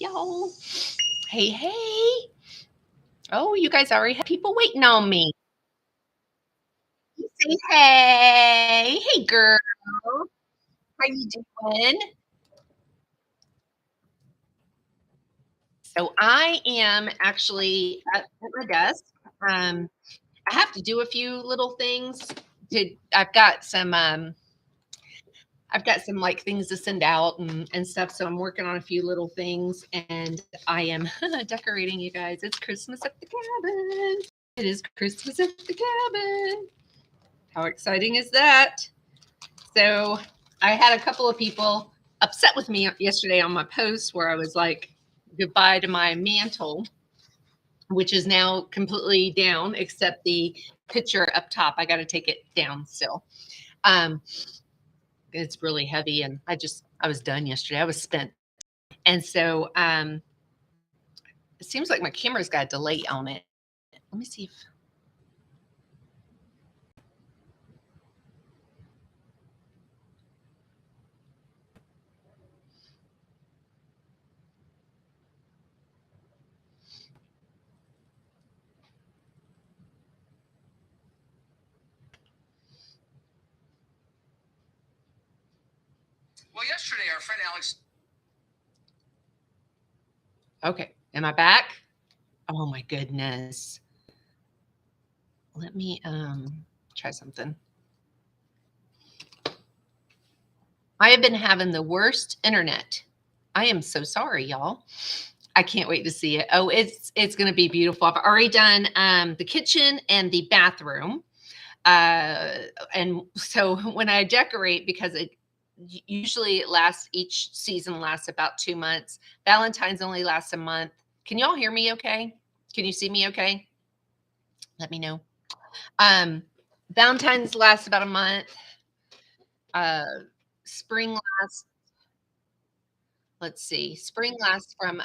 Yo. Hey, hey. Oh, you guys already have people waiting on me. You say hey. Hey, girl. How you doing? So I am actually at my desk. Um, I have to do a few little things. I've got some like things to send out and stuff. So I'm working on a few little things and I am decorating, you guys. It's Christmas at the cabin. It is Christmas at the cabin. How exciting is that? So I had a couple of people upset with me yesterday on my post where I was like, goodbye to my mantle, which is now completely down except the picture up top. I got to take it down still. Um, it's really heavy and I was done yesterday. I was spent. And so it seems like my camera's got a delay on it. Let me see if Well, yesterday our friend Alex. Okay, am I back? Oh my goodness. Let me try something. I have been having the worst internet. I am so sorry, y'all. I can't wait to see it. Oh, it's going to be beautiful. I've already done the kitchen and the bathroom. Uh, and so when I decorate, because it usually each season lasts about 2 months. Valentine's only lasts a month. Can y'all hear me okay? Can you see me okay? Let me know. Um, Valentine's lasts about a month. Uh, spring lasts, let's see, spring lasts from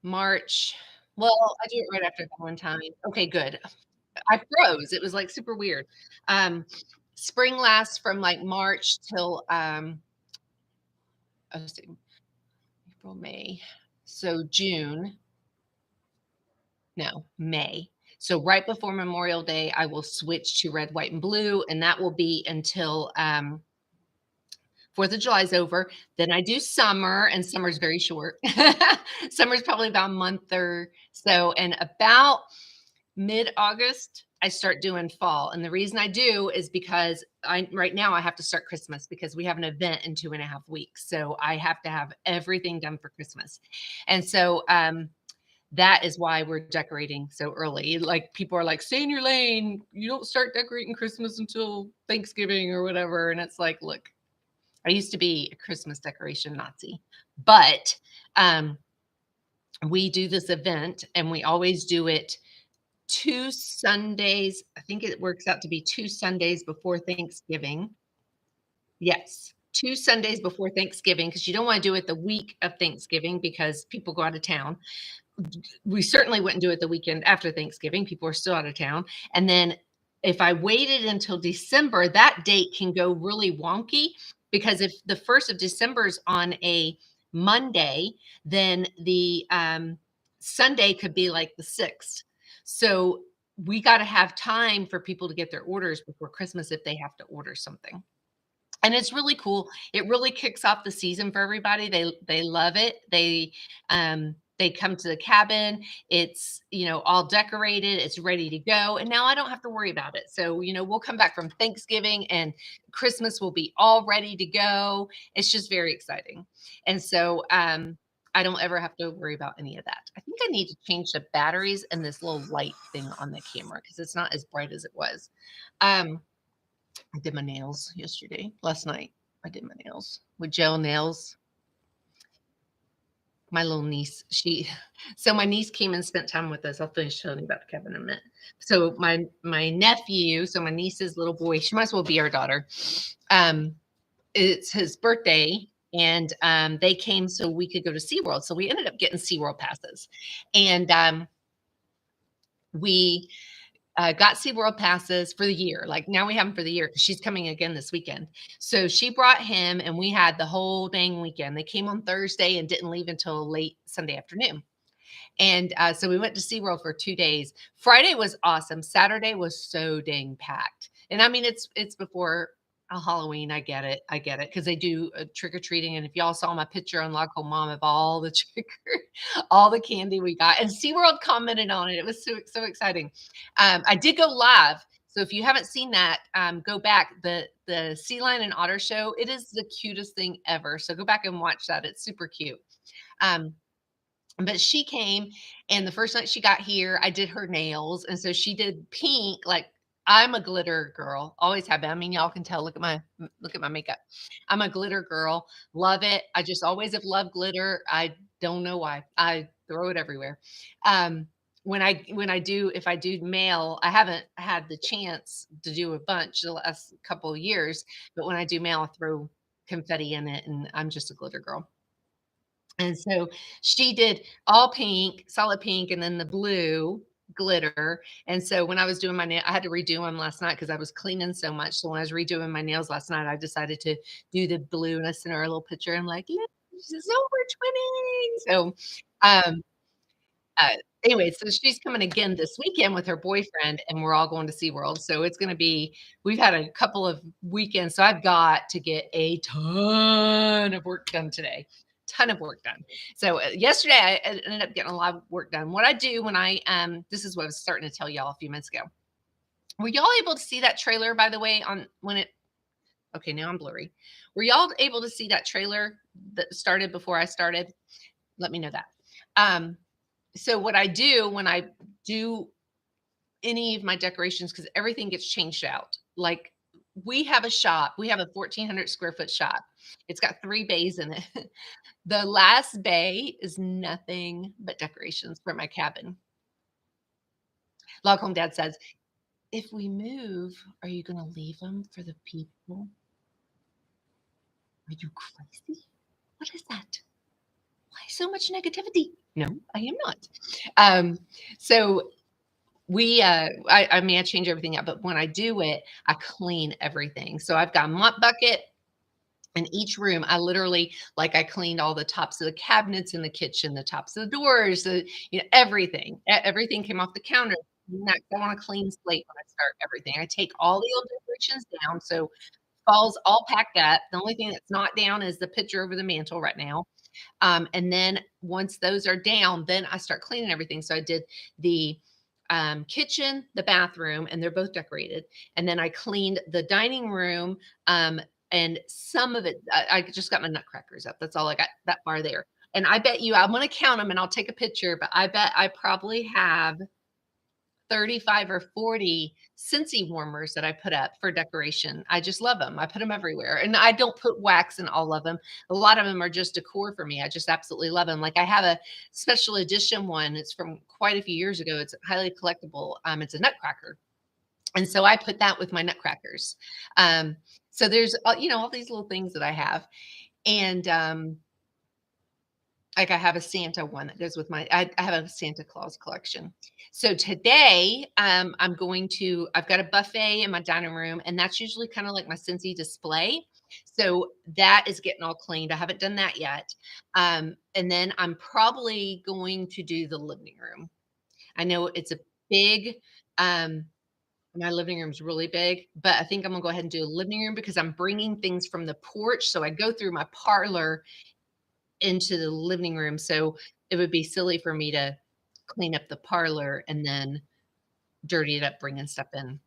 March. Well, I do it right after Valentine. Okay, good. I froze. It was like super weird. Um, Spring lasts from like March till let's see, April, May. So June, no, May. So right before Memorial Day, I will switch to red, white, and blue, and that will be until 4th of July is over. Then I do summer, and summer's very short. Summer's probably about a month or so, and about mid-August, I start doing fall. And the reason I do is because right now I have to start Christmas because we have an event in 2.5 weeks. So I have to have everything done for Christmas. And so that is why we're decorating so early. Like people are like, stay in your lane. You don't start decorating Christmas until Thanksgiving or whatever. And it's like, look, I used to be a Christmas decoration Nazi, but we do this event and we always do it 2 Sundays. I think it works out to be 2 Sundays before Thanksgiving. Yes, 2 Sundays before Thanksgiving, because you don't wanna do it the week of Thanksgiving because people go out of town. We certainly wouldn't do it the weekend after Thanksgiving, people are still out of town, and then if I waited until December, that date can go really wonky because if the 1st of December is on a Monday, then the, Sunday could be like the 6th. So, we gotta have time for people to get their orders before Christmas if they have to order something. And it's really cool. It really kicks off the season for everybody. They love it. They come to the cabin. It's, all decorated. It's ready to go. And now I don't have to worry about it. So, we'll come back from Thanksgiving and Christmas will be all ready to go. It's just very exciting. And so I don't ever have to worry about any of that. I think I need to change the batteries and this little light thing on the camera because it's not as bright as it was. Um, I did my nails last night. I did my nails with gel nails. My little niece, so my niece came and spent time with us. I'll finish telling you about the cabin in a minute. So my nephew, so my niece's little boy, she might as well be our daughter. Um, it's his birthday, and they came so we could go to SeaWorld. So we ended up getting SeaWorld passes, and we got SeaWorld passes for the year. Like, now we have them for the year because she's coming again this weekend. So she brought him, and we had the whole dang weekend. They came on Thursday and didn't leave until late Sunday afternoon. And, so we went to SeaWorld for 2 days. Friday was awesome. Saturday was so dang packed. And I mean, it's before, Halloween. I get it. I get it because they do, trick or treating. And if y'all saw my picture on Local Mom of all the all the candy we got, and SeaWorld commented on it. It was so exciting. I did go live. So if you haven't seen that, go back. The Sea Lion and Otter Show, it is the cutest thing ever. So go back and watch that. It's super cute. Um, but she came, and the first night she got here, I did her nails, and so she did pink, like, I'm a glitter girl, always have been. I mean, y'all can tell, look at my makeup. I'm a glitter girl, love it. I just always have loved glitter. I don't know why. I throw it everywhere. Um, when I do if I do mail, I haven't had the chance to do a bunch the last couple of years, but when I do mail, I throw confetti in it, and I'm just a glitter girl. And so she did all pink, solid pink, and then the blue glitter. And so when I was doing my nail, I had to redo them last night because I was cleaning so much. So when I was redoing my nails last night, I decided to do the blue, and I sent her a little picture. I'm like, "Look, she says, oh, we're twinning." So, um, uh, anyway, so she's coming again this weekend with her boyfriend, and we're all going to SeaWorld. So it's going to be, we've had a couple of weekends. So I've got to get a ton of work done today. Ton of work done. So yesterday I ended up getting a lot of work done. What I do when this is what I was starting to tell y'all a few minutes ago. Were y'all able to see that trailer, by the way, on when it, okay, now I'm blurry. Were y'all able to see that trailer that started before I started? Let me know that. Um, so what I do when I do any of my decorations, because everything gets changed out. Like, we have a shop. We have a 1,400 square foot shop. It's got 3 bays in it. The last bay is nothing but decorations for my cabin. Log Home Dad says, "If we move, are you gonna leave them for the people? Are you crazy? What is that? Why so much negativity?" No, I am not. Um, so I mean, I change everything out, but when I do it, I clean everything. So I've got a mop bucket in each room. I literally, like, I cleaned all the tops of the cabinets in the kitchen, the tops of the doors, everything. Everything came off the counter. Next, I want a clean slate when I start everything. I take all the old decorations down, so fall's all packed up. The only thing that's not down is the picture over the mantle right now. And then once those are down, then I start cleaning everything. So I did the kitchen, the bathroom, and they're both decorated. And then I cleaned the dining room. And some of it, I just got my nutcrackers up. That's all I got that far there. And I bet you, I'm going to count them and I'll take a picture, but I bet I probably have 35 or 40 Scentsy warmers that I put up for decoration. I just love them. I put them everywhere, and I don't put wax in all of them. A lot of them are just decor for me. I just absolutely love them. Like, I have a special edition one. It's from quite a few years ago. It's highly collectible. It's a nutcracker. And so I put that with my nutcrackers. Um, so there's, all these little things that I have. And, like, I have a Santa one that goes with I have a Santa Claus collection. So today, I've got a buffet in my dining room, and that's usually kind of like my Scentsy display. So that is getting all cleaned. I haven't done that yet. And then I'm probably going to do the living room. I know it's a big, um, my living room's really big, but I think I'm gonna go ahead and do a living room because I'm bringing things from the porch. So I go through my parlor into the living room, so it would be silly for me to clean up the parlor and then dirty it up bringing stuff in.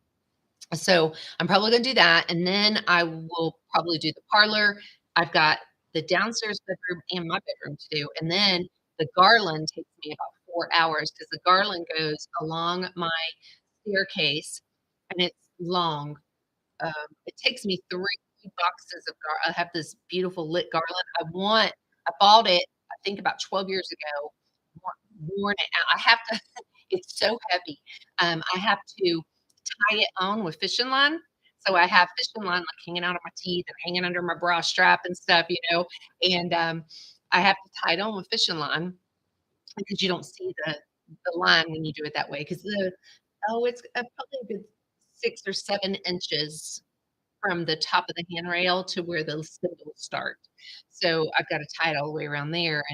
So, I'm probably gonna do that, and then I will probably do the parlor. I've got the downstairs bedroom and my bedroom to do, and then the garland takes me about 4 hours because the garland goes along my staircase, and it's long. Um, it takes me 3 boxes of I have this beautiful lit garland. I bought it, I think about 12 years ago, worn it out. I have to it's so heavy. I have to tie it on with fishing line. So I have fishing line, like, hanging out of my teeth and hanging under my bra strap and stuff, and, I have to tie it on with fishing line because you don't see the line when you do it that way. Because Oh, it's, probably a good 6 or 7 inches from the top of the handrail to where the spindles start. So, I've gotta tie it all the way around there,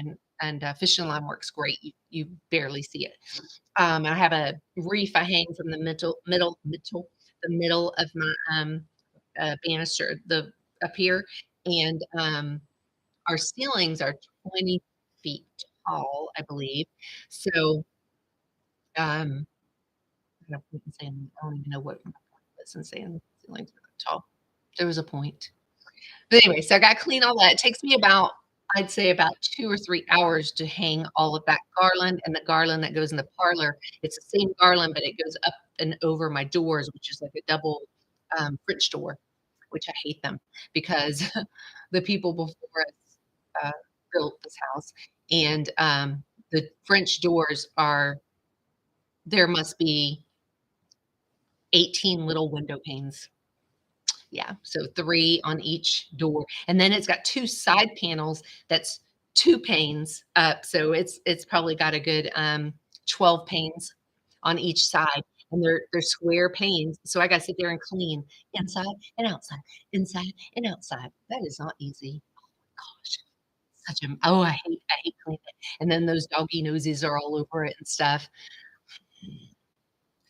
and fishing line works great. You barely see it. I have a reef I hang from the the middle of my, banister, the up here, and, our ceilings are 20 feet tall, I believe. So, um, no point in saying I don't even know what my point was in saying ceilings are that tall. There was a point. But anyway, so I gotta clean all that. It takes me about, I'd say about 2 or 3 hours to hang all of that garland and the garland that goes in the parlor. It's the same garland, but it goes up and over my doors, which is like a double, French door, which I hate them because the people before us, built this house, and, the French doors are, there must be 18 little window panes. Yeah, so 3 on each door, and then it's got 2 side panels that's 2 panes up, so it's probably got a good, 12 panes on each side, and they're square panes, so I gotta sit there and clean inside and outside. That is not easy. Gosh, such a, oh, I hate cleaning it, and then those doggy noses are all over it and stuff.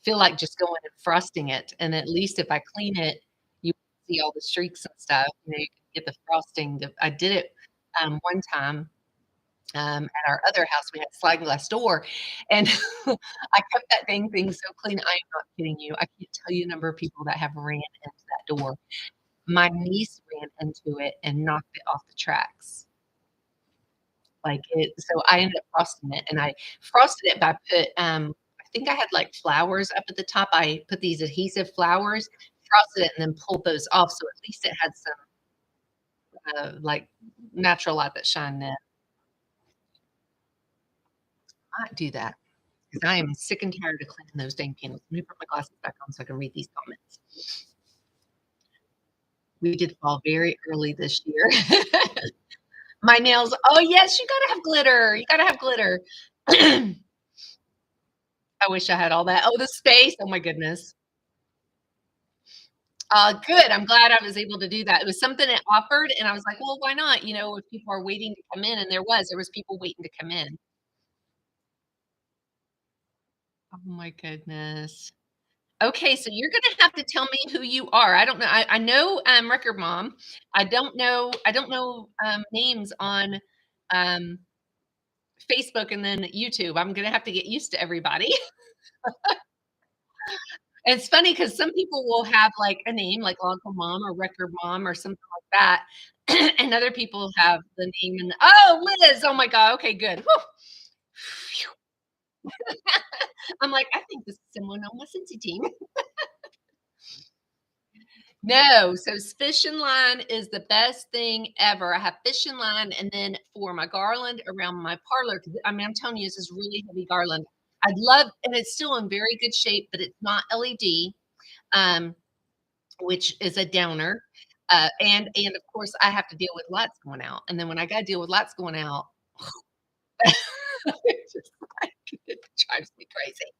Feel like just going and frosting it, and at least if I clean it, you see all the streaks and stuff, you can get the frosting. The I did it, one time, at our other house, we had a sliding glass door, and I kept that dang thing so clean, I am not kidding you. I can't tell you the number of people that have ran into that door. My niece ran into it and knocked it off the tracks. Like, it, so I ended up frosting it, and I frosted it by put, I think I had, like, flowers up at the top. I put these adhesive flowers, frosted it, and then pulled those off, so at least it had some, like, natural light that shined in. I might do that because I am sick and tired of cleaning those dang panels. Let me put my glasses back on so I can read these comments. We did fall very early this year. My nails, oh, yes, you gotta have glitter, you gotta have glitter. I wish I had all that. Oh, the space, oh my goodness. Good, I'm glad I was able to do that. It was something it offered, and I was like, "Well, why not?" You know, if people are waiting to come in, and there was people waiting to come in. Oh my goodness. Okay, so you're gonna have to tell me who you are. I don't know. I know, Record Mom. I don't know, names on, um, Facebook and then YouTube. I'm gonna have to get used to everybody. It's funny because some people will have, like, a name like Uncle Mom or Record Mom or something like that, and other people have the name and oh, Liz! Oh my god, okay, good. Whew. Phew. I'm like, "I think this is someone on my Cincy team." No, so fishing line is the best thing ever. I have fishing line, and then for my garland around my parlor, 'cause I mean, I'm telling you, this is really heavy garland. I'd love, and it's still in very good shape, but it's not LED. Um, which is a downer. And of course, I have to deal with lights going out, and then when I gotta deal with lights going out, it's just like it drives me crazy.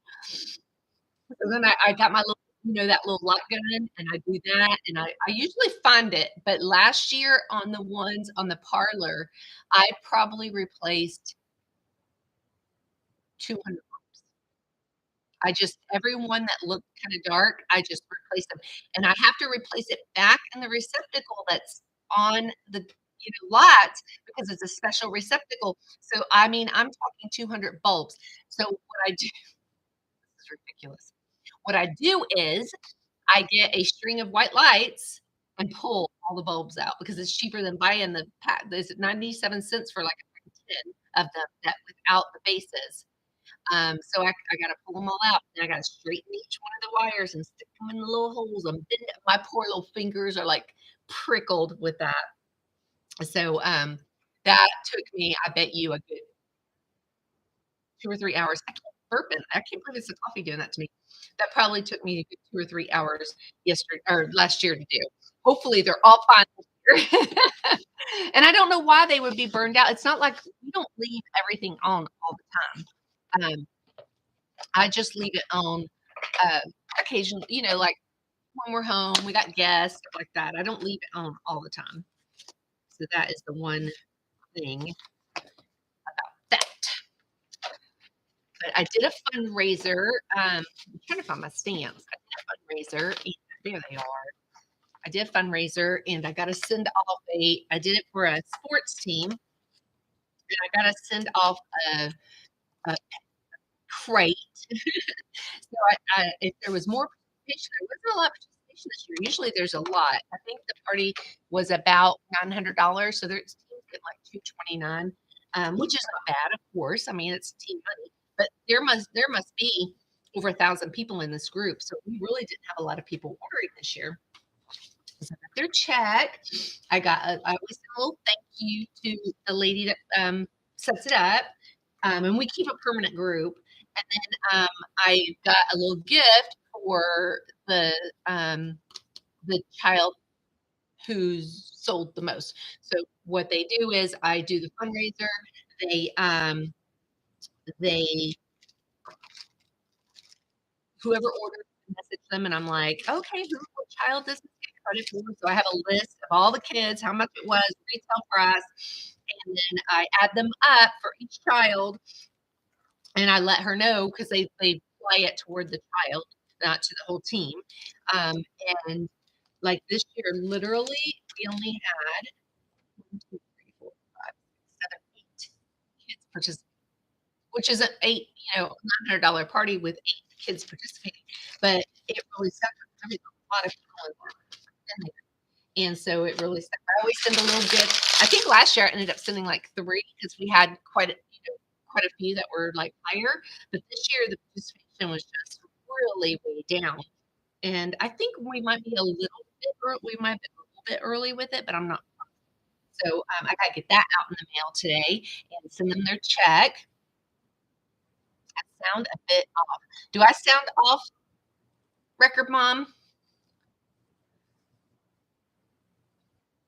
So then I got my little, you know, that little light gun, and I do that, and I usually find it, but last year on the ones on the parlor, I probably replaced 200. I just, everyone that looked kinda dark, I just replaced them, and I have to replace it back in the receptacle that's on the, you know, lights because it's a special receptacle. So, I mean, I'm talking 200 bulbs. So, what I do this is ridiculous. What I do is I get a string of white lights and pull all the bulbs out because it's cheaper than buying the pack. There's 97 cents for like a pack of 10 of them that without the bases. So I gotta pull them all out, and I gotta straighten each one of the wires and stick them in the little holes and bend it. My poor little fingers are, like, prickled with that. So, that took me, I bet you, a good 2 or 3 hours. I keep burping. I can't believe it's the coffee doing that to me. That probably took me a good 2 or 3 hours yesterday or last year to do. Hopefully, they're all fine this year. And I don't know why they would be burned out. It's not like we don't leave everything on all the time. I just leave it on uh, occasionally, like when we're home, we got guests, stuff like that. I don't leave it on all the time. So that is the one thing that. But I did a fundraiser. I'm trying to find my stamps. I did a fundraiser. And there they are. I did a fundraiser and I got to send off I did it for a sports team and I got to send off a crate. So if there was more participation, there wasn't a lot of participation this year. Usually there's a lot. I think the party was about $900. So there's teams get like 229, which is not bad, of course. I mean, it's team money, but there must be over 1,000 people in this group. So we really didn't have a lot of people ordering this year. So I got their check. I always send a little thank you to the lady that sets it up. And we keep a permanent group. And then I got a little gift for the child who's sold the most. So what they do is I do the fundraiser. They they whoever orders message them and I'm like, okay, what child does this get credit for? So I have a list of all the kids, how much it was, retail price, and then I add them up for each child and I let her know because they play it toward the child, not to the whole team. Um, and like this year, literally, we only had 1, 2, 3, 4, 5, 6, 7, 8 kids participate, which is an $900 party with 8 kids participating. But it really stuck. I mean, a lot of people in there. And so it really stuck. I always send a little gift. I think last year I ended up sending like 3 because we had quite a few that were like higher. But this year the participation was just really way down. And I think we might have been a little bit early with it, but I'm not. So I gotta get that out in the mail today and send them their check. I sound a bit off. Do I sound off, Record Mom?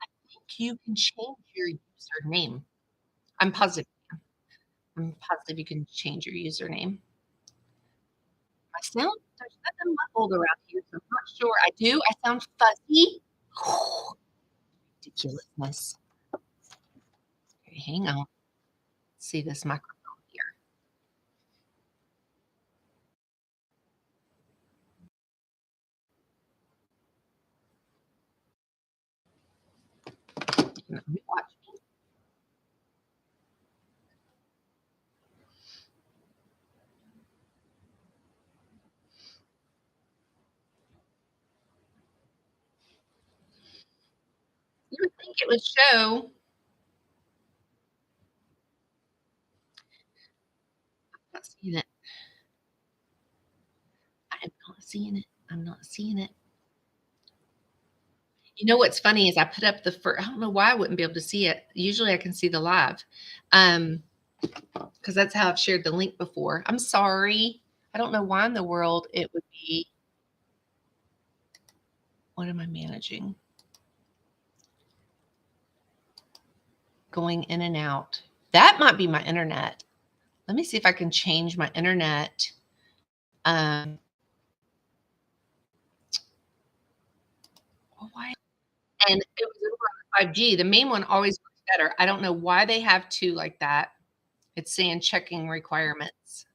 I think you can change your username. I'm positive. I'm positive you can change your username. I sound there's nothing muffled around here, so I'm not sure. I do. I sound fuzzy. Ridiculousness. Okay, hang on. See this microphone here. Let me watch. You would think it would show. I'm not seeing it. I am not seeing it. I'm not seeing it. You know what's funny is I put up I don't know why I wouldn't be able to see it. Usually I can see the live. Um, because that's how I've shared the link before. I'm sorry. I don't know why in the world it would be. What am I managing? Going in and out. That might be my internet. Let me see if I can change my internet. Um, why? And it was over on 5G. The main one always works better. I don't know why they have 2 like that. It's saying checking requirements.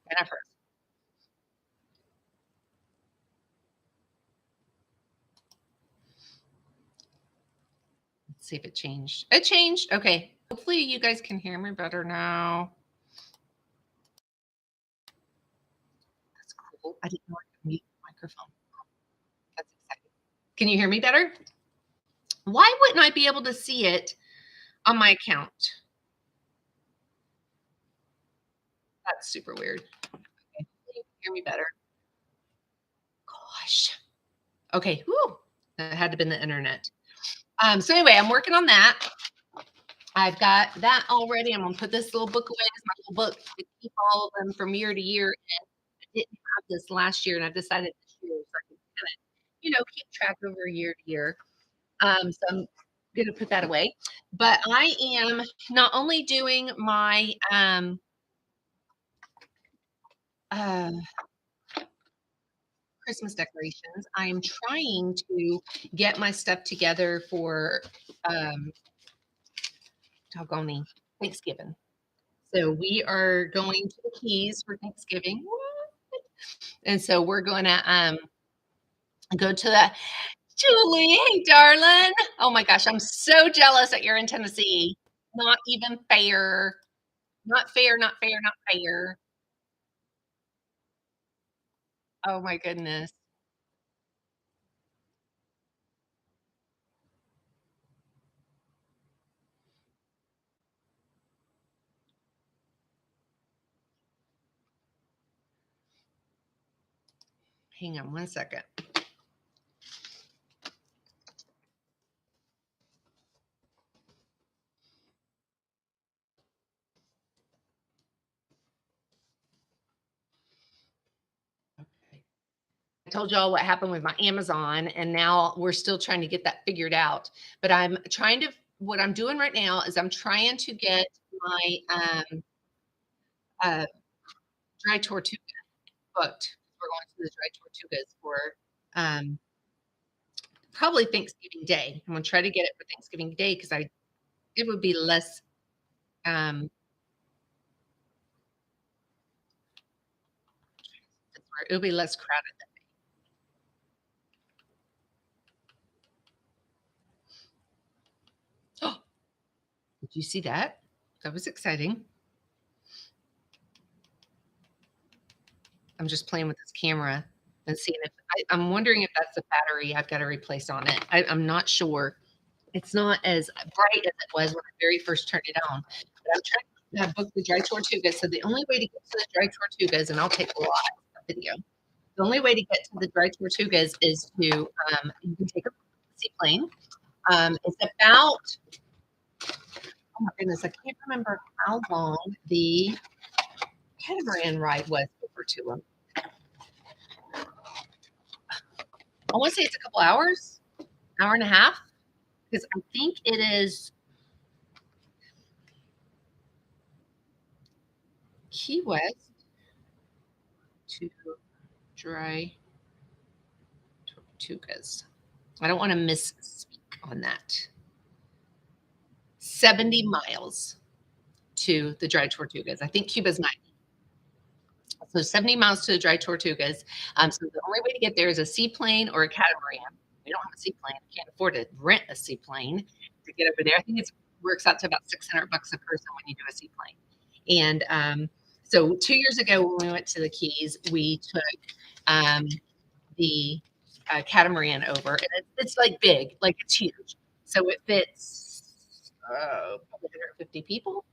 And I've heard. Let's see if it changed. It changed. Okay. Hopefully you guys can hear me better now. That's cool. I didn't know I could mute the microphone. That's exciting. Can you hear me better? Why wouldn't I be able to see it on my account? That's super weird. Okay. You can hear me better. Gosh. Okay. Whew. That had to have been the internet. So anyway, I'm working on that. I've got that already. I'm gonna put this little book away. It's my little book to keep all of them from year to year. And I didn't have this last year, and I've decided this year so I can kind of, keep track over year to year. So I'm gonna put that away. But I am not only doing my, uh, Christmas decorations, I am trying to get my stuff together for, um, doggone Thanksgiving. So we are going to the Keys for Thanksgiving. What? And so we're gonna, go to the Julie, hey, darling. Oh my gosh, I'm so jealous that you're in Tennessee. Not even fair. Not fair, not fair, not fair. Oh my goodness. Hang on one second. Okay. I told y'all what happened with my Amazon, and now we're still trying to get that figured out. But I'm trying to what I'm doing right now is I'm trying to get my uh, dry tortuga booked. We're going to the dry tortugas for um, probably Thanksgiving Day. I'm gonna try to get it for Thanksgiving Day because I it would be less um, it would be less crowded. Oh, did you see that? That was exciting. I'm just playing with this camera and seeing if I'm wondering if that's the battery I've got to replace on it. I'm not sure. It's not as bright as it was when I very first turned it on. But I'm trying to book the dry tortugas. So the only way to get to the dry tortugas, and I'll take a lot of video. The only way to get to the dry tortugas is to you can take a seaplane. It's about oh my goodness, I can't remember how long the catamaran ride was over to them. I want to say it's a couple hours, hour and a half, because I think it is Key West to Dry Tortugas. I don't want to misspeak on that. 70 miles to the Dry Tortugas. I think Cuba's 90. So 70 miles to the Dry Tortugas. So the only way to get there is a seaplane or a catamaran. We don't have a seaplane. We can't afford to rent a seaplane to get over there. I think it works out to about 600 bucks a person when you do a seaplane. And so 2 years ago when we went to the Keys, we took um, the catamaran over, and it's like big, like it's huge. So it fits probably 150 people,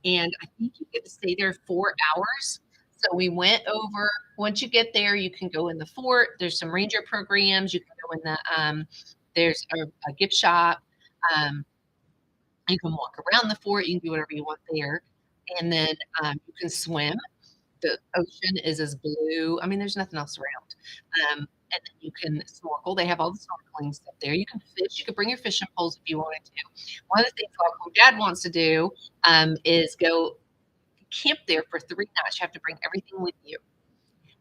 and I think you get to stay there 4 hours. So we went over. Once you get there, you can go in the fort. There's some ranger programs. You can go in the there's a gift shop. Um, you can walk around the fort. You can do whatever you want there, and then you can swim. The ocean is as blue. I mean, there's nothing else around. And then you can snorkel. They have all the snorkeling stuff there. You can fish. You can bring your fishing poles if you wanted to. One of the things my dad wants to do is go camp there for 3 nights. You have to bring everything with you.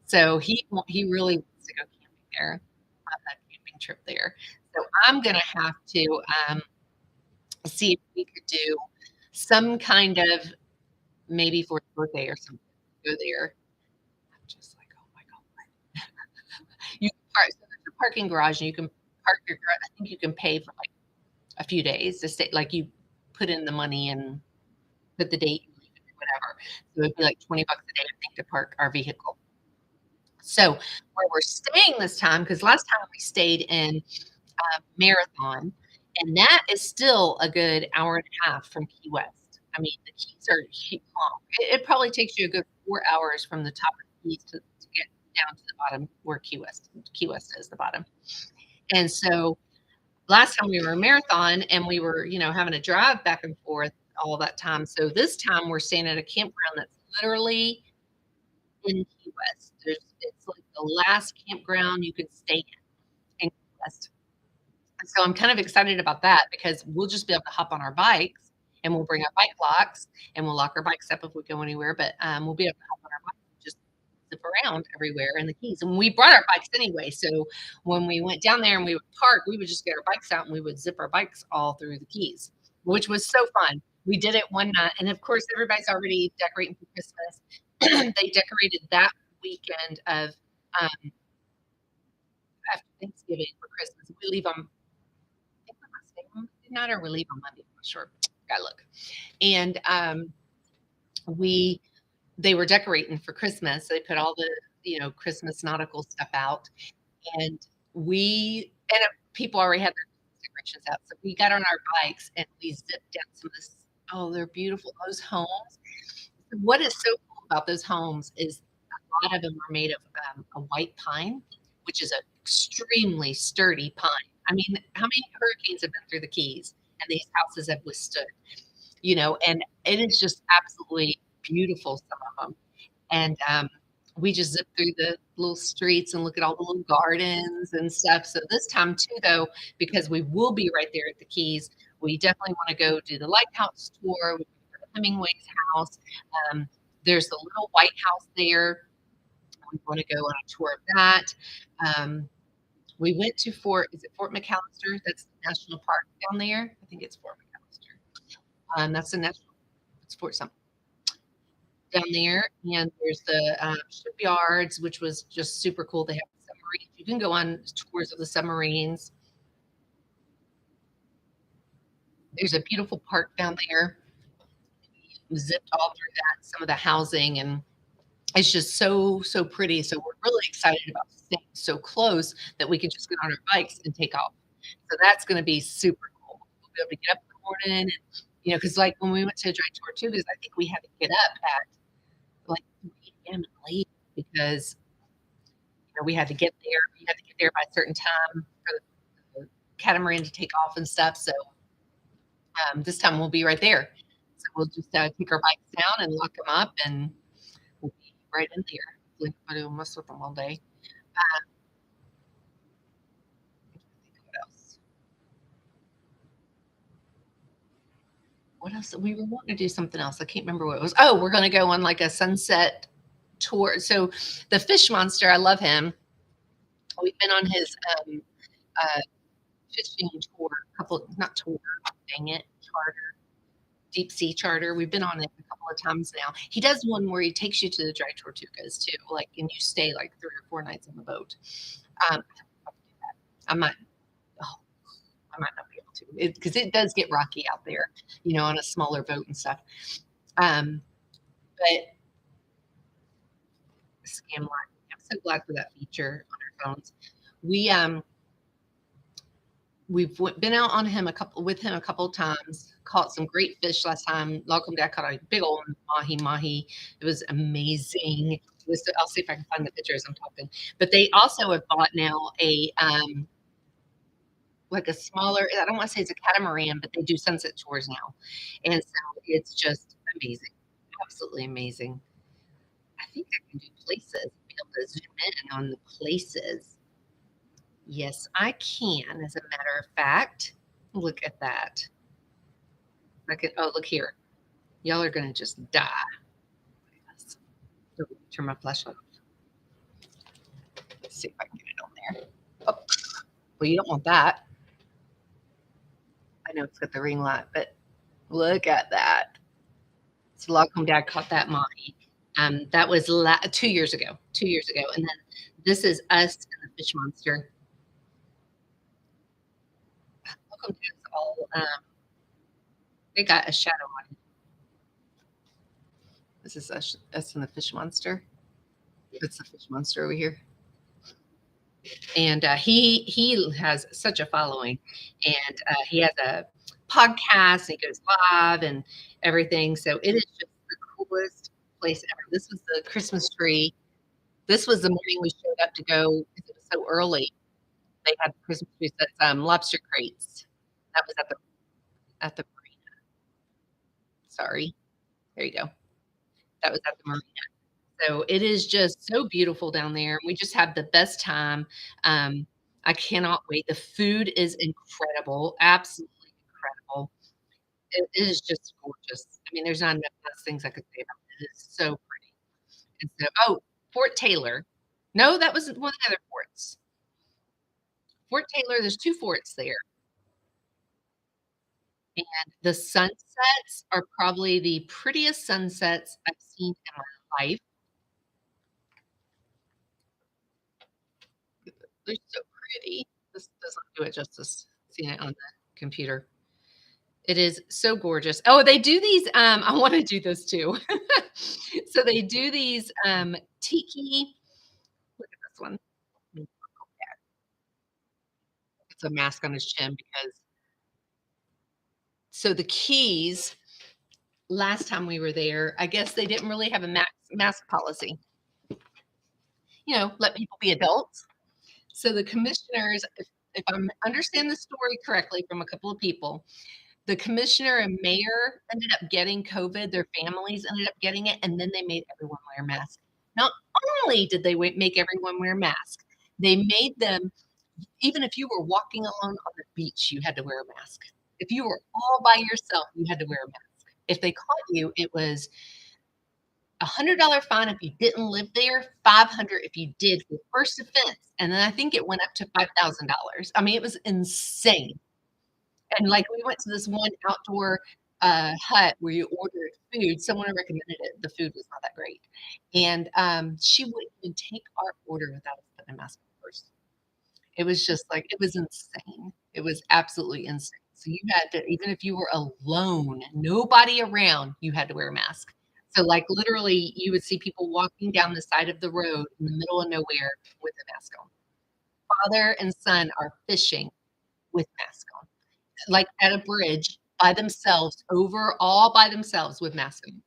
So he really wants to go camping there, on that camping trip there. So I'm gonna have to see if we could do some kind of maybe for his birthday or something. Go there. I'm just like, oh my god. You can park. So there's a parking garage, and you can park your. I think you can pay for like a few days to stay. Like you put in the money and put the date, whatever. So it'd be like 20 bucks a day, I think, to park our vehicle. So where we're staying this time, because last time we stayed in Marathon, and that is still a good hour and a half from Key West. I mean, the Keys are long. It probably takes you a good 4 hours from the top of the Keys to get down to the bottom where Key West is the bottom. And so last time we were in Marathon and we were, having to drive back and forth all that time. So this time we're staying at a campground that's literally in Key West. It's like the last campground you can stay in Key West. So I'm kind of excited about that because we'll just be able to hop on our bikes and we'll bring our bike locks and we'll lock our bikes up if we go anywhere, but, we'll be able to hop on our bike and just zip around everywhere in the Keys, and we brought our bikes anyway, so when we went down there and we would park, we would just get our bikes out and we would zip our bikes all through the Keys, which was so fun. We did it one night, and of course, everybody's already decorating for Christmas. They decorated that weekend of, um, after Thanksgiving for Christmas. We leave on think we must stay on Monday night or we leave on Monday. I'm not sure. Gotta look. And we they were decorating for Christmas. They put all the Christmas nautical stuff out, and people already had their decorations out. So we got on our bikes and we zipped down some of this. Oh, they're beautiful. Those homes. What is so cool about those homes is a lot of them are made of a white pine, which is an extremely sturdy pine. I mean, how many hurricanes have been through the Keys and these houses have withstood? And it is just absolutely beautiful, some of them. And we just zip through the little streets and look at all the little gardens and stuff. So this time too, though, because we will be right there at the Keys, we definitely want to go do the lighthouse tour. We go to Hemingway's house. Um, there's the little White House there. We want to go on a tour of that. Um, we went to is it Fort McAllister? That's the national park down there. I think it's Fort McAllister. That's the national, it's Fort something down there. And there's the shipyards, which was just super cool. They have submarines. You can go on tours of the submarines. There's a beautiful park down there. We zipped all through that, some of the housing, and it's just so, so pretty. So we're really excited about staying so close that we can just get on our bikes and take off. So that's going to be super cool. We'll be able to get up in the morning and, because like when we went to a dry tour too, because I think we had to get up at like 3 a.m. and leave because we had to get there. We had to get there by a certain time for the catamaran to take off and stuff. So this time we'll be right there. So we'll just take our bikes down and lock them up, and we'll be right in there. Hopefully nobody will mess with them all day. What else? What else? We were wanting to do something else. I can't remember what it was. Oh, we're going to go on like a sunset tour. So the fish monster, I love him. We've been on his fishing tour, not tour, dang it, charter, deep sea charter. We've been on it a couple of times now. He does one where he takes you to the dry tortugas too, like, and you stay like 3 or 4 nights on the boat. Um, I might, oh, I might not be able to, because it does get rocky out there, on a smaller boat and stuff. But scam line, I'm so glad for that feature on our phones. We've been out on him with him a couple of times. Caught some great fish last time. Welcome Dad caught a big old mahi. It was amazing. I'll see if I can find the picture as I'm talking. But they also have bought now a like a smaller. I don't want to say it's a catamaran, but they do sunset tours now, and so it's just amazing, absolutely amazing. I think I can do places. Be able to zoom in on the places. Yes, I can, as a matter of fact. Look at that. Oh, look here. Y'all are gonna just die. Turn my flashlight off. Let's see if I can get it on there. Oh, well, you don't want that. I know it's got the ring light, but look at that. So Log Home Dad caught that mahi. That was 2 years ago. 2 years ago, and then this is us and the fish monster. Welcome to all. They got a shadow on it. This is us and the fish monster. It's the fish monster over here. And he has such a following, and he has a podcast. And he goes live and everything. So it is just the coolest place ever. This was the Christmas tree. This was the morning we showed up to go because it was so early. They had the Christmas tree sets, lobster crates. That was at the marina. Sorry, there you go. That was at the marina. So it is just so beautiful down there. We just have the best time. Um, I cannot wait. The food is incredible, absolutely incredible. It is just gorgeous. I mean, there's not enough nice things I could say about it. It is so pretty. And so oh, Fort Taylor. No, that was one of the other forts. Fort Taylor, there's 2 forts there, and the sunsets are probably the prettiest sunsets I've seen in my life. They're so pretty. This doesn't do it justice, seeing it on the computer. It is so gorgeous. Oh, they do these, I wanna do this too. So they do these, tiki look at this one. It's a mask on his chin because so the Keys, last time we were there, I guess they didn't really have a mask policy. Let people be adults. So the commissioners, if I understand the story correctly from a couple of people, the commissioner and mayor ended up getting COVID, their families ended up getting it, and then they made everyone wear masks. Not only did they make everyone wear masks, they made them even if you were walking alone on the beach, you had to wear a mask. If you were all by yourself, you had to wear a mask. If they caught you, it was $100 fine if you didn't live there, 500 if you did for the first offense, and then I think it went up to $5,000. I mean, it was insane. And, like, we went to this one outdoor, hut where you ordered food. Someone recommended it. The food was not that great. And, she wouldn't even take our order without us putting a mask on first. It was just like it was insane. It was absolutely insane. So you had to even if you were alone, nobody around, you had to wear a mask. So, like, literally, you would see people walking down the side of the road in the middle of nowhere with a mask on. Father and son are fishing with mask on, like, at a bridge by themselves, over all by themselves with mask on.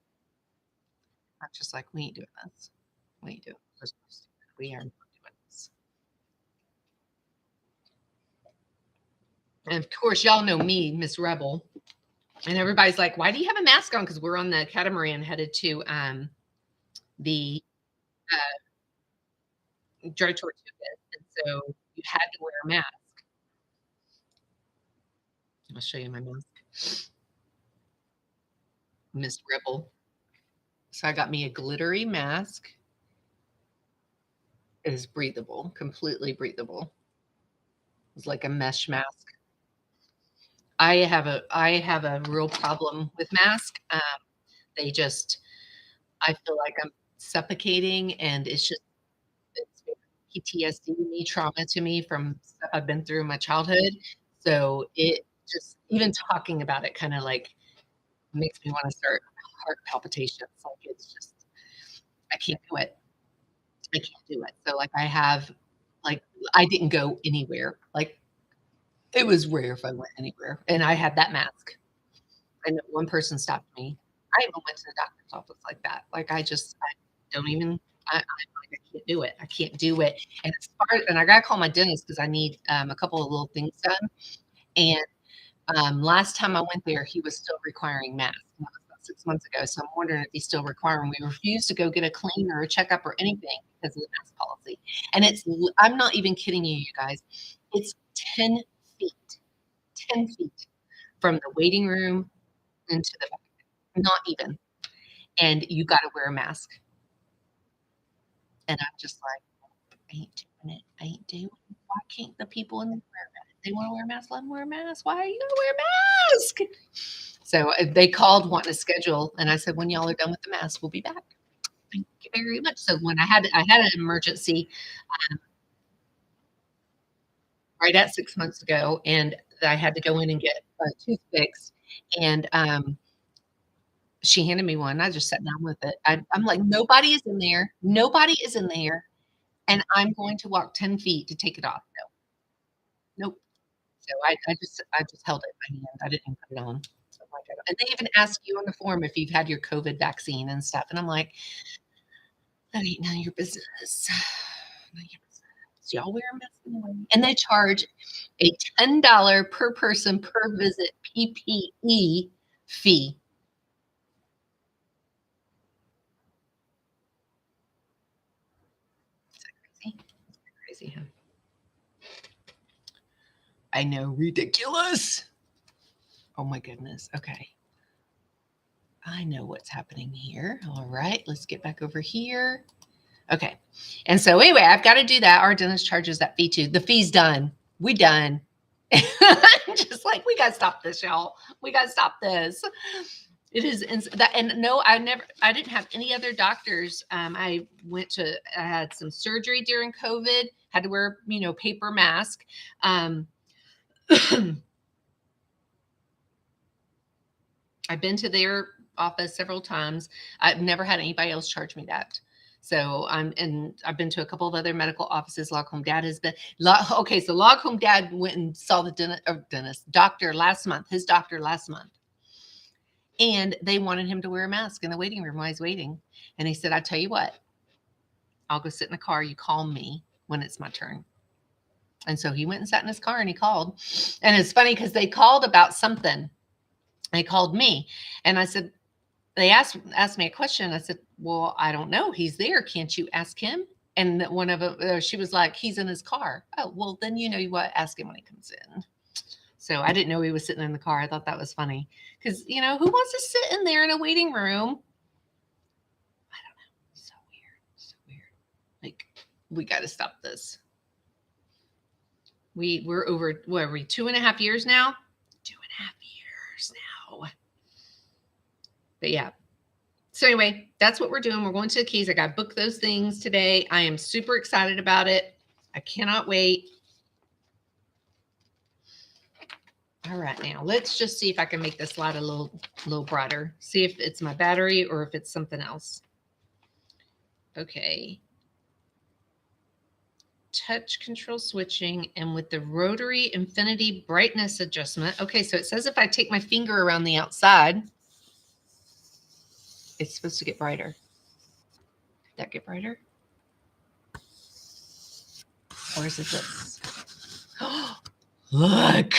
I'm just like, "We ain't doing this. We ain't doing this. We are not doing this." And, of course, y'all know me, Miss Rebel, and everybody's like, "Why do you have a mask on?" Because 'Cause we're on the catamaran headed to, the, Dry Tortugas, and so you had to wear a mask. I'll show you my mask. Miss Rebel. So I got me a glittery mask. It is breathable, completely breathable. It's like a mesh mask. I have a real problem with mask. They just I feel like I'm suffocating, and it's PTSD to me, trauma to me from stuff I've been through in my childhood. So it just even talking about it kinda, like, makes me wanna start heart palpitations, like, it's just I can't do it. I can't do it. So, like, like, I didn't go anywhere. Like, it was rare if I went anywhere, and I had that mask, and one person stopped me. I even went to the doctor's office like that. Like, I don't even I'm like, I can't do it. I can't do it. And I gotta call my dentist because I need, a couple of little things done, and last time I went there, he was still requiring masks, and that was about 6 months ago, so I'm wondering if he's still requiring we refused to go get a clean or a checkup or anything because of the mask policy, and I'm not even kidding you, you guys. It's 10 feet, 10 feet from the waiting room into the back, not even, and you gotta wear a mask, and I'm just like, "I ain't doing it. I ain't doing it. Why can't the people in there wear a mask? If they wanna wear a mask, let them wear a mask. Why are you gonna wear a mask?" So, they called wanting to schedule, and I said, "When y'all are done with the mask, we'll be back. Thank you very much." So when I had an emergency, right at 6 months ago, and I had to go in and get a tooth fixed, and, she handed me one, I just sat down with it. I'm like, "Nobody is in there. Nobody is in there, and I'm going to walk 10 feet to take it off. No, nope." So I just held it in my hand. I didn't even put it on. So I'm like, I don't and they even ask you on the form if you've had your COVID vaccine and stuff, and I'm like, "That ain't none of your business. None of your business. Y'all wear a mask anyway." And they charge a $10 per person per visit PPE fee. Is that crazy? Crazy, huh? I know, ridiculous. Oh my goodness. Okay. I know what's happening here. All right, let's get back over here. Okay. And so anyway, I've got to do that. Our dentist charges that fee too. The fee's done. We done. Just like we got to stop this, y'all. We got to stop this. It is that, and no, I didn't have any other doctors. I had some surgery during COVID, had to wear, paper mask. I've been to their office several times. I've never had anybody else charge me that. So and I've been to a couple of other medical offices. Log Home Dad has been. Okay, so Log Home Dad went and saw the doctor last month. His doctor last month, and they wanted him to wear a mask in the waiting room while he's waiting. And he said, "I tell you what, I'll go sit in the car. You call me when it's my turn." And so he went and sat in his car and he called. And it's funny because they called about something. They called me, and I said, they asked me a question. I said, well, I don't know. He's there. Can't you ask him? And one of them, she was like, he's in his car. Oh, well, then you know what? Ask him when he comes in. So I didn't know he was sitting in the car. I thought that was funny because, who wants to sit in there in a waiting room? I don't know. So weird. So weird. Like, we got to stop this. We're over, what are we, 2.5 years now? 2.5 years now. But yeah. So anyway, that's what we're doing. We're going to the Keys. I got to book those things today. I am super excited about it. I cannot wait. All right, now let's just see if I can make this light a little brighter. See if it's my battery or if it's something else. Okay. Touch control switching and with the rotary infinity brightness adjustment. Okay, so it says if I take my finger around the outside, it's supposed to get brighter. Did that get brighter? Or is it this? Look,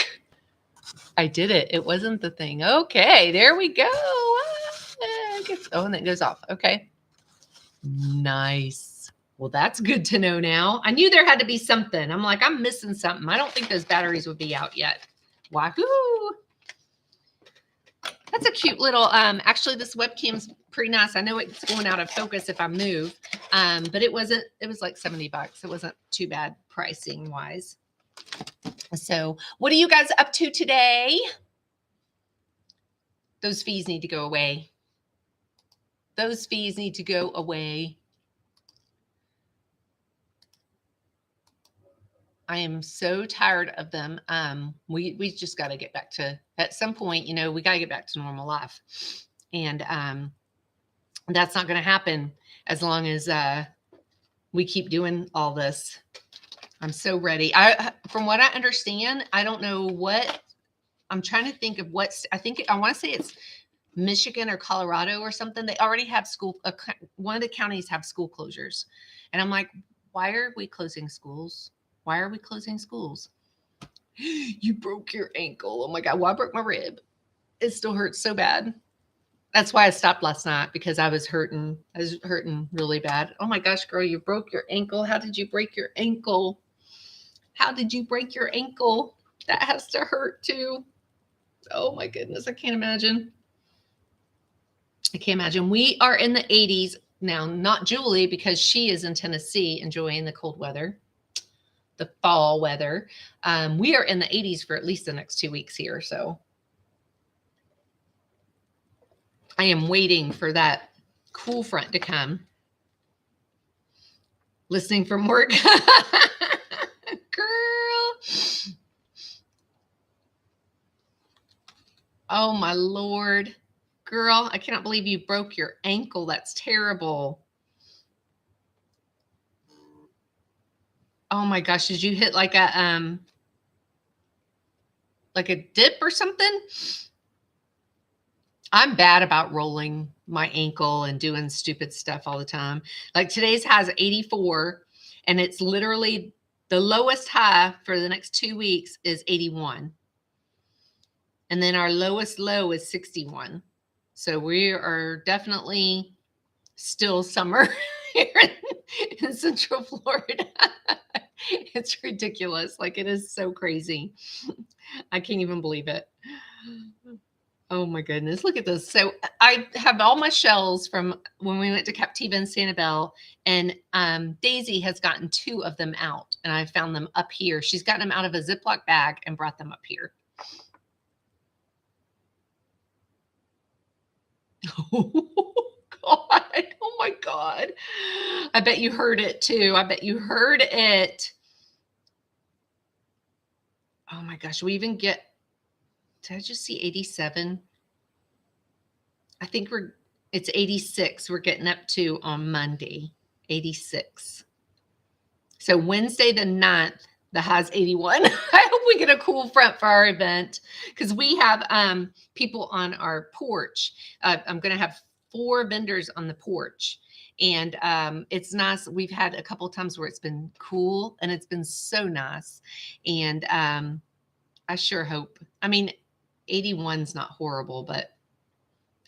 I did it. It wasn't the thing. Okay, there we go. Oh, and it goes off. Okay. Nice. Well, that's good to know now. I knew there had to be something. I'm like, I'm missing something. I don't think those batteries would be out yet. Wahoo! That's a cute little, actually this webcam's pretty nice. I know it's going out of focus if I move, but it was like $70. It wasn't too bad pricing wise. So what are you guys up to today? Those fees need to go away. Those fees need to go away. I am so tired of them. We just got to get back to, at some point, we got to get back to normal life. And that's not going to happen as long as we keep doing all this. I'm so ready. From what I understand, I don't know what, I'm trying to think of what's, I want to say it's Michigan or Colorado or something. They already have one of the counties have school closures. And I'm like, why are we closing schools? Why are we closing schools? You broke your ankle. Oh my God. Well, I broke my rib. It still hurts so bad. That's why I stopped last night, because I was hurting. I was hurting really bad. Oh my gosh, girl, you broke your ankle. How did you break your ankle? How did you break your ankle? That has to hurt too. Oh my goodness. I can't imagine. I can't imagine. We are in the 80s now, not Julie, because she is in Tennessee enjoying the cold weather, the fall weather. We are in the 80s for at least the next 2 weeks here. So I am waiting for that cool front to come. Listening from work. Girl. Oh my Lord. Girl, I cannot believe you broke your ankle. That's terrible. Oh my gosh, did you hit like a dip or something? I'm bad about rolling my ankle and doing stupid stuff all the time. Like today's high is 84, and it's literally the lowest high for the next 2 weeks is 81. And then our lowest low is 61. So we are definitely still summer here in Central Florida. It's ridiculous. Like, it is so crazy. I can't even believe it. Oh my goodness. Look at this. So I have all my shells from when we went to Captiva and Sanibel, and Daisy has gotten 2 of them out, and I found them up here. She's gotten them out of a Ziploc bag and brought them up here. Oh God. Oh my God. I bet you heard it too. I bet you heard it. Oh my gosh. We even get, did I just see 87? I think it's 86 we're getting up to on Monday. 86. So Wednesday the 9th, the high's 81. I hope we get a cool front for our event, because we have people on our porch. I'm going to have 4 vendors on the porch, and it's nice. We've had a couple of times where it's been cool, and it's been so nice. And I sure hope. I mean, 81's not horrible, but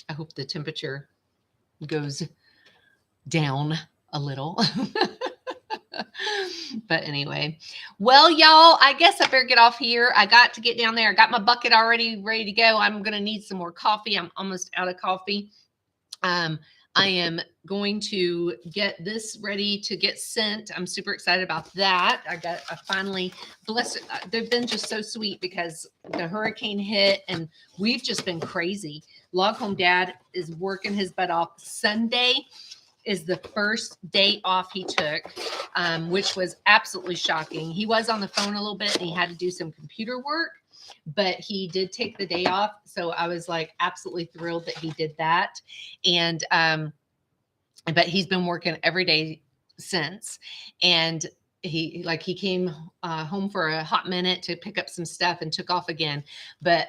I hope the temperature goes down a little. But anyway, well, y'all, I guess I better get off here. I got to get down there. I got my bucket already ready to go. I'm going to need some more coffee. I'm almost out of coffee. I am going to get this ready to get sent. I'm super excited about that. I finally, blessed. They've been just so sweet because the hurricane hit and we've just been crazy. Log Home Dad is working his butt off. Sunday is the first day off he took, which was absolutely shocking. He was on the phone a little bit and he had to do some computer work, but he did take the day off. So I was like absolutely thrilled that he did that. And, but he's been working every day since. And he came home for a hot minute to pick up some stuff and took off again. But,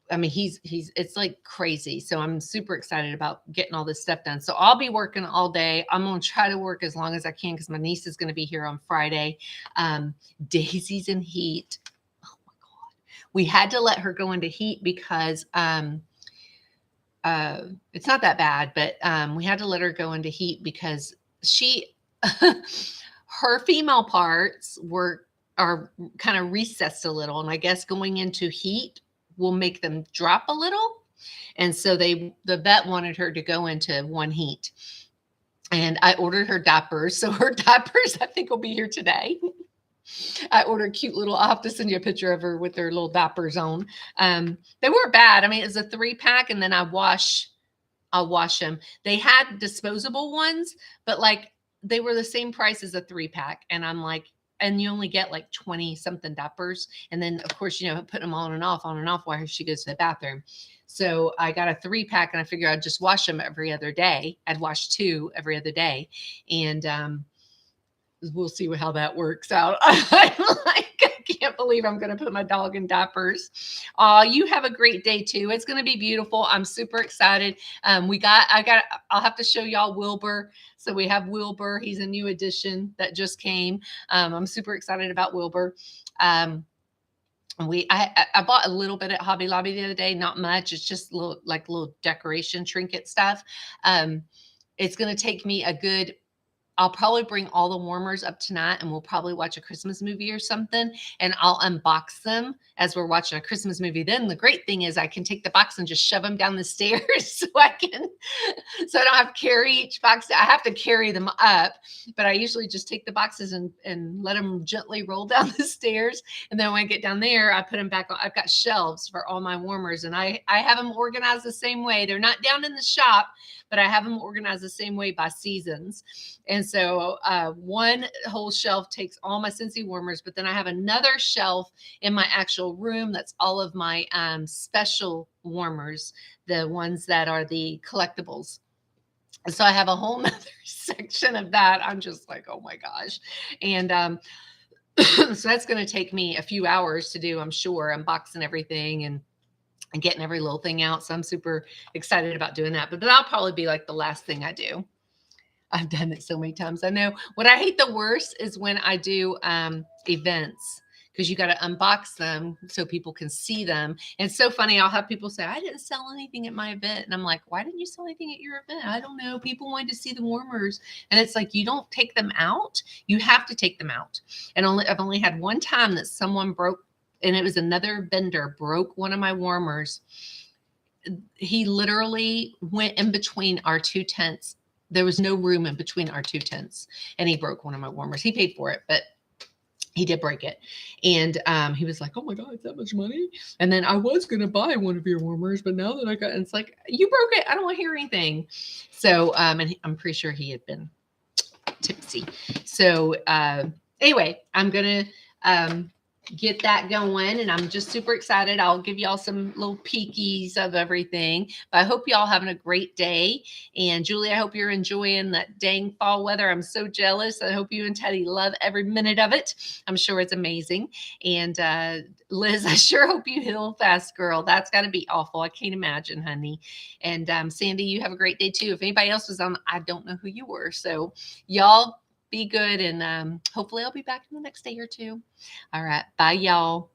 I mean, it's like crazy. So I'm super excited about getting all this stuff done. So I'll be working all day. I'm going to try to work as long as I can because my niece is going to be here on Friday. Daisy's in heat. Oh my God. We had to let her go into heat because, it's not that bad, but, we had to let her go into heat because her female parts are kind of recessed a little. And I guess going into heat will make them drop a little. And so the vet wanted her to go into one heat. And I ordered her diapers. So her diapers, I think, will be here today. I ordered cute little, I'll have to send you a picture of her with their little diapers on. They weren't bad. I mean, it was a 3-pack, and then I'll wash them. They had disposable ones, but like they were the same price as a 3-pack. And I'm like, and you only get like 20 something diapers. And then of course, put them on and off while she goes to the bathroom. So I got a 3-pack and I figured I'd just wash them every other day. I'd wash 2 every other day. And, we'll see how that works out. I can't believe I'm going to put my dog in diapers. You have a great day too. It's going to be beautiful. I'm super excited. I'll have to show y'all Wilbur. So we have Wilbur. He's a new addition that just came. I'm super excited about Wilbur. I bought a little bit at Hobby Lobby the other day, not much. It's just little decoration trinket stuff. It's going to take me I'll probably bring all the warmers up tonight and we'll probably watch a Christmas movie or something, and I'll unbox them as we're watching a Christmas movie. Then the great thing is I can take the box and just shove them down the stairs so I don't have to carry each box. I have to carry them up, but I usually just take the boxes and let them gently roll down the stairs. And then when I get down there, I put them back on. I've got shelves for all my warmers, and I have them organized the same way. They're not down in the shop, but I have them organized the same way by seasons. And so one whole shelf takes all my Scentsy warmers, but then I have another shelf in my actual room that's all of my special warmers, the ones that are the collectibles. So I have a whole nother section of that. I'm just like, oh my gosh. And so that's going to take me a few hours to do, I'm sure, unboxing everything and getting every little thing out. So I'm super excited about doing that. But that'll probably be like the last thing I do. I've done it so many times. I know what I hate the worst is when I do events, because you got to unbox them so people can see them. And it's so funny. I'll have people say, I didn't sell anything at my event. And I'm like, why didn't you sell anything at your event? I don't know. People wanted to see the warmers. And it's like, you don't take them out. You have to take them out. And I've only had one time that someone broke, and it was another vendor broke one of my warmers. He literally went in between our two tents. There was no room in between our two tents, and he broke one of my warmers. He paid for it, but he did break it. And he was like, oh my God, it's that much money. And then I was going to buy one of your warmers, but now that I got, and it's like, you broke it. I don't want to hear anything. So, and I'm pretty sure he had been tipsy. So, anyway, I'm going to, get that going, and I'm just super excited. I'll give y'all some little peekies of everything, but I hope y'all having a great day. And Julie, I hope you're enjoying that dang fall weather. I'm so jealous. I hope you and Teddy love every minute of it. I'm sure it's amazing. And Liz, I sure hope you heal fast, girl. That's got to be awful. I can't imagine, honey. And Sandy, you have a great day too. If anybody else was on, I don't know who you were. So y'all be good, and hopefully I'll be back in the next day or two. All right. Bye, y'all.